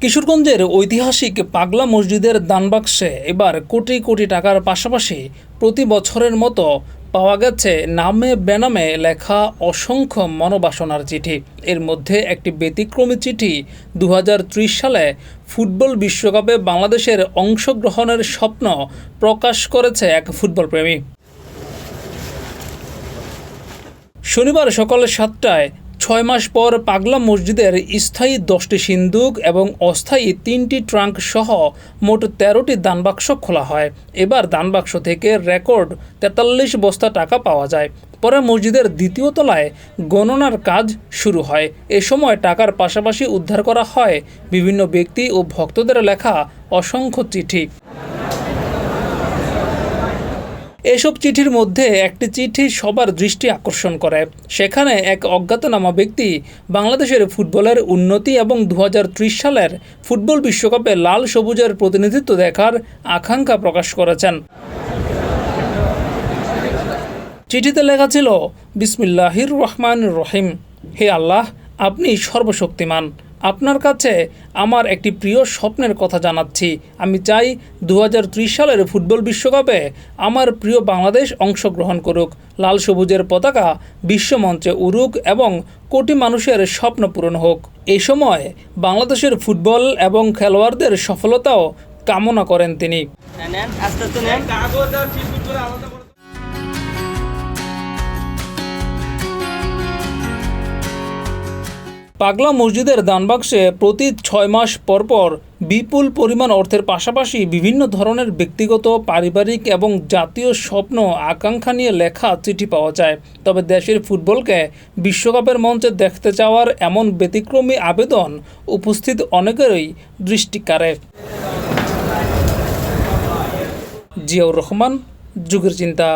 কিশোরগঞ্জের ঐতিহাসিক পাগলা মসজিদের দানবাক্সে এবার কোটি কোটি টাকার পাশাপাশি প্রতি বছরের মতো পাওয়া গেছে নামে বেনামে লেখা অসংখ্য মনোবাসনার চিঠি। এর মধ্যে একটি ব্যতিক্রমী চিঠি 2030 সালে ফুটবল বিশ্বকাপে বাংলাদেশের অংশগ্রহণের স্বপ্ন প্রকাশ করেছে এক ফুটবলপ্রেমী। শনিবার সকাল 7টায় 6 মাস পর পাগলা মসজিদের স্থায়ী 10টি সিন্দুক এবং অস্থায়ী 3টি ট্রাঙ্ক সহ মোট 13টি দানবাক্স খোলা হয়। এবার দানবাক্স থেকে রেকর্ড 43 বস্তা টাকা পাওয়া যায়। পরে মসজিদের দ্বিতীয় তলায় গণনার কাজ শুরু হয়। এ সময় টাকার পাশাপাশি উদ্ধার করা হয় বিভিন্ন ব্যক্তি ও ভক্তদের লেখা অসংখ্য চিঠি। এসব চিঠির মধ্যে একটি চিঠি সবার দৃষ্টি আকর্ষণ করে। সেখানে এক অজ্ঞাতনামা ব্যক্তি বাংলাদেশের ফুটবলের উন্নতি এবং 2030 সালের ফুটবল বিশ্বকাপে লাল সবুজের প্রতিনিধিত্ব দেখার আকাঙ্ক্ষা প্রকাশ করেছেন। চিঠিতে লেখা ছিল, বিসমিল্লাহির রহমানির রহিম। হে আল্লাহ, আপনি সর্বশক্তিমান। আপনার কাছে আমার একটি প্রিয় স্বপ্নের কথা জানাচ্ছি। আমি চাই 2030 সালের ফুটবল বিশ্বকাপে আমার প্রিয় বাংলাদেশ অংশগ্রহণ করুক, লাল সবুজের পতাকা বিশ্বমঞ্চে উড়ুক এবং কোটি মানুষের স্বপ্ন পূরণ হোক। এই সময় বাংলাদেশের ফুটবল এবং খেলোয়াড়দের সফলতাও কামনা করেন তিনি। পাগলা মসজিদের দানবাক্সে প্রতি 6 মাস পরপর বিপুল পরিমাণ অর্থের পাশাপাশি বিভিন্ন ধরনের ব্যক্তিগত, পারিবারিক এবং জাতীয় স্বপ্ন আকাঙ্ক্ষা নিয়ে লেখা চিঠি পাওয়া যায়। তবে দেশের ফুটবলকে বিশ্বকাপের মঞ্চে দেখতে চাওয়ার এমন ব্যতিক্রমী আবেদন উপস্থিত অনেকেরই দৃষ্টি কাড়ে। জিয়াউর রহমান, যুগের চিন্তা।